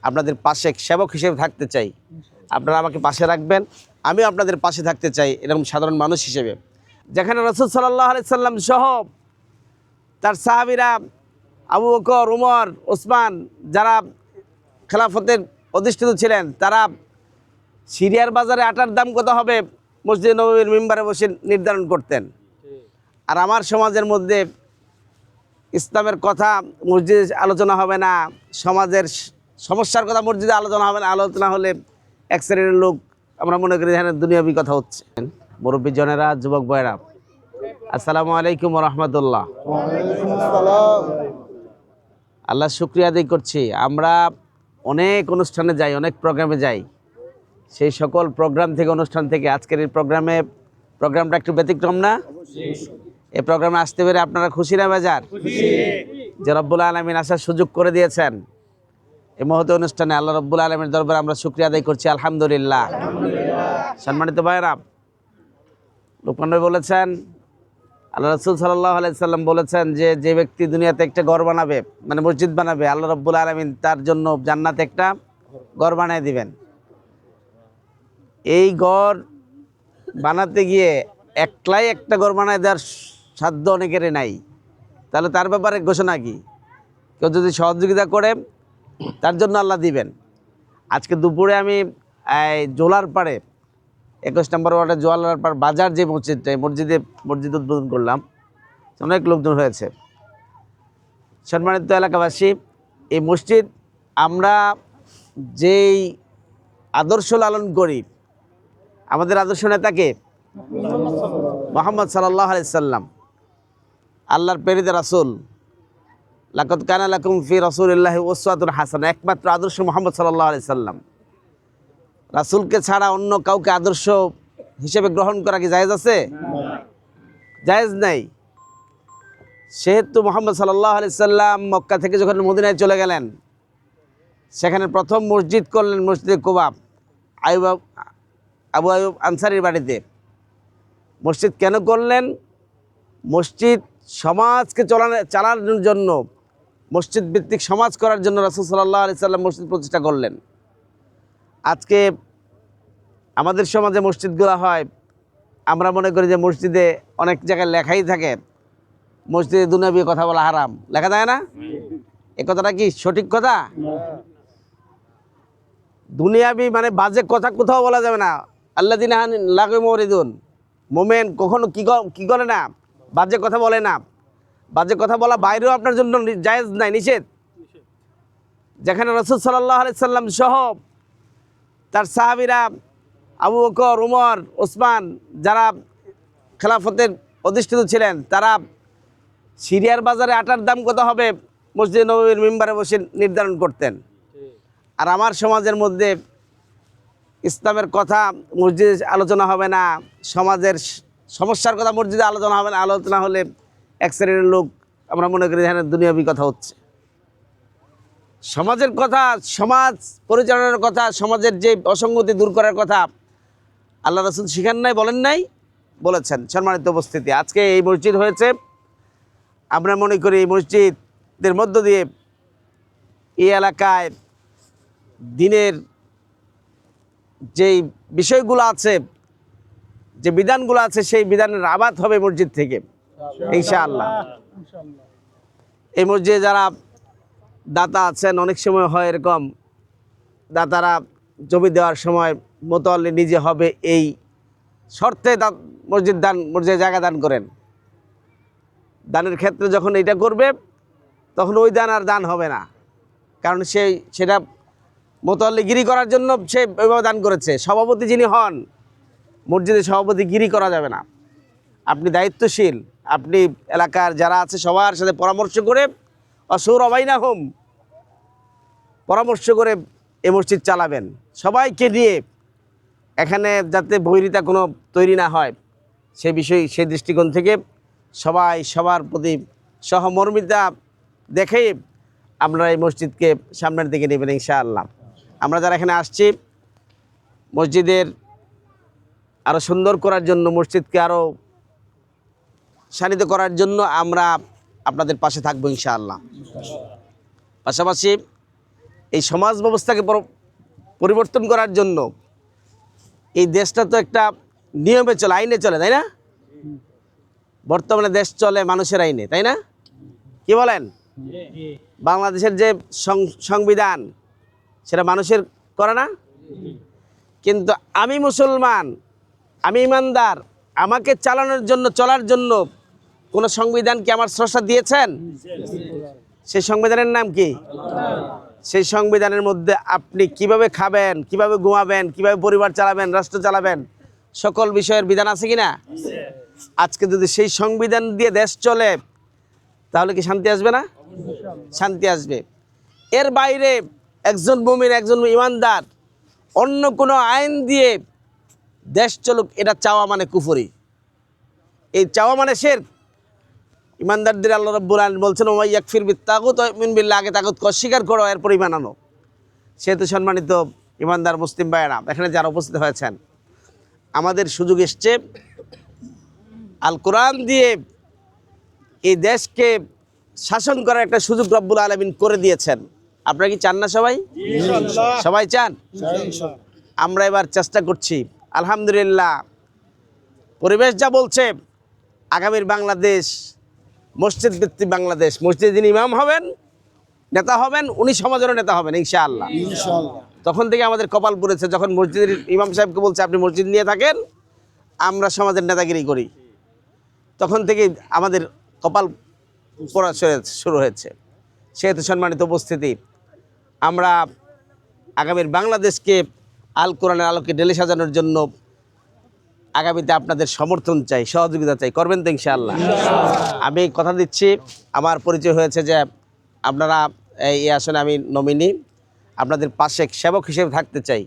আপনাদের পাশে সেবক হিসেবে থাকতে চাই। আপনারা আমাকে পাশে রাখবেন, আমিও আপনাদের পাশে থাকতে চাই এরকম সাধারণ মানুষ হিসেবে। যেখানে রাসূল সাল্লাল্লাহু আলাইহি সাল্লাম সহ তার সাহাবীরা আবু বকর, উমর, ওসমান যারা খেলাফতের অধিষ্ঠিত ছিলেন, তারা সিরিয়ার বাজারে আটার দাম কত হবে মসজিদ নববীর মিম্বারে বসে নির্ধারণ করতেন। আর আমার সমাজের মধ্যে ইসলামের কথা মসজিদে আলোচনা হবে না, সমাজের সমস্যার কথা মসজিদে আলোচনা হবে না, আলোচনা হলে এক শ্রেণীর লোক আমরা মনে করি এখানে দুনিয়াবি কথা হচ্ছে। মুরব্বী জনেরা, যুবক ভাইরা, আসসালামু আলাইকুম রহমতুল্লাহ। আল্লাহ শুকরিয়া আদায় করছি। আমরা অনেক অনুষ্ঠানে যাই, অনেক প্রোগ্রামে যাই, সেই সকল প্রোগ্রাম থেকে অনুষ্ঠান থেকে আজকের এই প্রোগ্রামটা একটু ব্যতিক্রম না? এই প্রোগ্রামে আসতে পেরে আপনারা খুশি না বেজার? যে রব্বুল আলামিন আসার সুযোগ করে দিয়েছেন এই মহৎ অনুষ্ঠানে, আল্লাহ রব্বুল আলামিনের দরবারে আমরা শুকরিয়া আদায় করছি, আলহামদুলিল্লাহ। সম্মানিত ভাইরা, লোকমান ভাই বলেছেন, আল্লাহ রাসূল সাল্লাল্লাহু আলাইহি সাল্লাম বলেছেন যে ব্যক্তি দুনিয়াতে একটা ঘর বানাবে, মানে মসজিদ বানাবে, আল্লাহ রব্বুল আলামিন তার জন্য জান্নাতে একটা ঘর বানিয়ে দিবেন। এই ঘর বানাতে গিয়ে একলাই একটা ঘর বানায় দেওয়ার সাধ্য অনেকেরই নাই। তাহলে তার ব্যাপারে ঘোষণা কি? কেউ যদি সহযোগিতা করে তার জন্য আল্লাহ দিবেন। আজকে দুপুরে আমি জোলার পাড়ে 21 নম্বর ওয়ার্ডে জোয়ালার পাড় বাজার যে মসজিদটা, মসজিদ উদ্বোধন করলাম, অনেক লোকজন হয়েছে। সম্মানিত এলাকাবাসী, এই মসজিদ আমরা যেই আদর্শ লালন করি, আমাদের আদর্শ নেতাকে মুহাম্মদ সাল্লাল্লাহু আলাইহি সাল্লাম, আল্লাহর প্রেরিত রাসূল। লাকাদ কানা লাকুম ফি রাসূলিল্লাহি উসওয়াতুন হাসানাহ, একমাত্র আদর্শ মুহাম্মদ সাল্লাল্লাহু আলাইহি সাল্লাম। রাসূলকে ছাড়া অন্য কাউকে আদর্শ হিসেবে গ্রহণ করা কি জায়েজ আছে? জায়েজ নাই। সেহেতু মুহাম্মদ সাল্লাল্লাহু আলাইহি সাল্লাম মক্কা থেকে যখন মদিনায় চলে গেলেন, সেখানে প্রথম মসজিদ করলেন মসজিদে কুবা, আবু আইয়ুব আনসারীর বাড়িতে। মসজিদ কেন করলেন? মসজিদ সমাজকে চালানোর জন্য, মসজিদ ভিত্তিক সমাজ করার জন্য রাসূল সাল্লাল্লাহু আলাইহি সাল্লাম মসজিদ প্রতিষ্ঠা করলেন। আজকে আমাদের সমাজে মসজিদগুলো হয়, আমরা মনে করি যে মসজিদে অনেক জায়গায় লেখাই থাকে মসজিদে দুনিয়াবি কথা বলা হারাম, লেখা যায় না? এ কথাটা কি সঠিক কথা? দুনিয়াবি মানে বাজে কথা কোথাও বলা যাবে না। আল্লাযিনা লাগুম মুরিদুন, মোমেন কখনো কি করে না, বাজে কথা বলে না। বাজে কথা বলা বাইরেও আপনার জন্য জায়েজ নাই, নিষেধ। যেখানে রাসূল সাল্লাল্লাহু আলাইহি সাল্লাম সহ তার সাহাবীরা আবু বকর, উমর, ওসমান যারা খেলাফতের অধিষ্ঠিত ছিলেন, তারা সিরিয়ার বাজারে আটার দাম কত হবে মসজিদ নববীর মিম্বারে বসে নির্ধারণ করতেন। আর আমার সমাজের মধ্যে ইসলামের কথা মসজিদে আলোচনা হবে না, সমাজের সমস্যার কথা মসজিদে আলোচনা হবে না, আলোচনা হলে এক শ্রেণীর লোক আমরা মনে করি এখানে দুনিয়াবি কথা হচ্ছে। সমাজের কথা, সমাজ পরিচালনার কথা, সমাজের যে অসঙ্গতি দূর করার কথা আল্লাহ রাসূল শিখান নাই, বলেন নাই? বলেছেন। সম্মানিত উপস্থিতি, আজকে এই মসজিদ হয়েছে, আমরা মনে করি এই মসজিদের মধ্য দিয়ে এই এলাকায় দিনের যেই বিষয়গুলো আছে, যে বিধানগুলো আছে, সেই বিধানের আবাদ হবে মসজিদ থেকে ইনশাআল্লাহ। এই মসজিদে যারা দাতা আছেন, অনেক সময় হয় এরকম, দাতারা জমি দেওয়ার সময় মোতাল্লি নিজে হবে এই শর্তে মসজিদে জায়গা দান করেন। দানের ক্ষেত্রে যখন এটা করবে, তখন ওই দান আর দান হবে না, কারণ সেটা মোতাল্লিগিরি করার জন্য সে ওইভাবে দান করেছে। সভাপতি যিনি হন, মসজিদে সভাপতিগিরি করা যাবে না। আপনি দায়িত্বশীল, আপনি এলাকার যারা আছে সবার সাথে পরামর্শ করে, অসুর অবাইনাহুম, পরামর্শ করে এই মসজিদ চালাবেন সবাইকে নিয়ে, এখানে যাতে বৈরিতা কোনো তৈরি না হয় সেই দৃষ্টিকোণ থেকে সবাই সবার প্রতি সহমর্মিতা দেখে আপনারা এই মসজিদকে সামনের দিকে নেবেন ইনশাআল্লাহ। আমরা যারা এখানে আসছি, মসজিদের আরও সুন্দর করার জন্য, মসজিদকে আরও শানিত করার জন্য আমরা আপনাদের পাশে থাকবো ইনশাআল্লাহ। পাশাপাশি এই সমাজ ব্যবস্থাকে পরিবর্তন করার জন্য এই দেশটা তো একটা নিয়মে চলে, আইনে চলে, তাই না? বর্তমানে দেশ চলে মানুষের আইনে, তাই না? কি বলেন? বাংলাদেশের যে সংবিধান সেটা মানুষের করে না? কিন্তু আমি মুসলমান, আমি ইমানদার, আমাকে চালানোর জন্য, চলার জন্য কোন সংবিধান কি আমার স্রষ্টা দিয়েছেন? সেই সংবিধানের নাম কি? সেই সংবিধানের মধ্যে আপনি কিভাবে খাবেন, কিভাবে ঘুমাবেন, কিভাবে পরিবার চালাবেন, রাষ্ট্র চালাবেন, সকল বিষয়ের বিধান আছে কিনা? আজকে যদি সেই সংবিধান দিয়ে দেশ চলে তাহলে কি শান্তি আসবে না? শান্তি আসবে। এর বাইরে একজন মুমিন, একজন ইমানদার অন্য কোনো আইন দিয়ে দেশ চলুক, এটা চাওয়া মানে কুফরি, এই চাওয়া মানে শিরক। ইমানদারদের আল্লাহ রাব্বুল আলামিন বলছেন ওয়া ইয়াকফির বিত্তাগুত ওয়া ইউমিন বিল্লাহ, আগে তাগুতকে অস্বীকার করো এরপর ঈমান আনো। সেহেতু সম্মানিত ইমানদার মুসলিম ভাইয়েরা, এখানে যারা উপস্থিত হয়েছেন, আমাদের সুযোগ এসছে আল কোরআন দিয়ে এই দেশকে শাসন করার একটা সুযোগ রব্বুল আলামিন করে দিয়েছেন। আপনারা কি চান না সবাই? সবাই চান? আমরা এবার চেষ্টা করছি। আলহামদুলিল্লাহ, পরিবেশ যা বলছে আগামীর বাংলাদেশ মসজিদ ভিত্তিক বাংলাদেশ। মসজিদে যিনি ইমাম হবেন, নেতা হবেন, উনি সমাজেরও নেতা হবেন ইনশাআল্লাহ। তখন থেকে আমাদের কপাল পুড়েছে, যখন মসজিদের ইমাম সাহেবকে বলছে আপনি মসজিদ নিয়ে থাকেন, আমরা সমাজের নেতাগিরি করি, তখন থেকে আমাদের কপাল পড়া শুরু হয়েছে। সেহেতু সম্মানিত উপস্থিতি, আমরা আগামীর বাংলাদেশকে আল কোরআনের আলোকে ঢেলে সাজানোর জন্য আগামীতে আপনাদের সমর্থন চাই, সহযোগিতা চাই। করবেন তো ইনশাআল্লাহ? আমি কথা দিচ্ছি, আমার পরিচয় হয়েছে যে আপনারা এই আসনে আমি নমিনি, আপনাদের পাশে সেবক হিসেবে থাকতে চাই।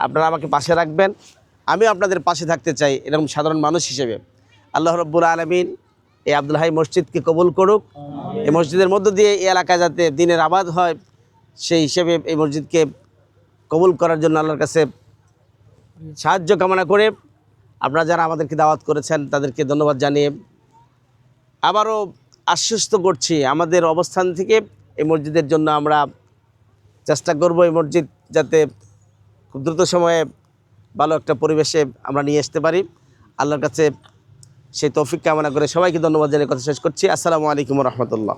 আপনারা আমাকে পাশে রাখবেন, আমিও আপনাদের পাশে থাকতে চাই এরকম সাধারণ মানুষ হিসেবে। আল্লাহ রাব্বুল আলামিন এই আব্দুল হাই মসজিদকে কবুল করুক। এই মসজিদের মধ্য দিয়ে এই এলাকায় যাতে দিনের আবাদ হয়, সেই হিসেবে এই মসজিদকে কবুল করার জন্য আল্লাহর কাছে সাহায্য কামনা করে, আপনারা যারা আমাদেরকে দাওয়াত করেছেন তাদেরকে ধন্যবাদ জানিয়ে আবারও আশ্বস্ত করছি, আমাদের অবস্থান থেকে এই মসজিদের জন্য আমরা চেষ্টা করব এই মসজিদ যাতে খুব দ্রুত সময়ে ভালো একটা পরিবেশে আমরা নিয়ে আসতে পারি। আল্লাহর কাছে সেই তৌফিক কামনা করে সবাইকে ধন্যবাদ জানিয়ে কথা শেষ করছি। আসসালামু আলাইকুম ওয়া রাহমাতুল্লাহ।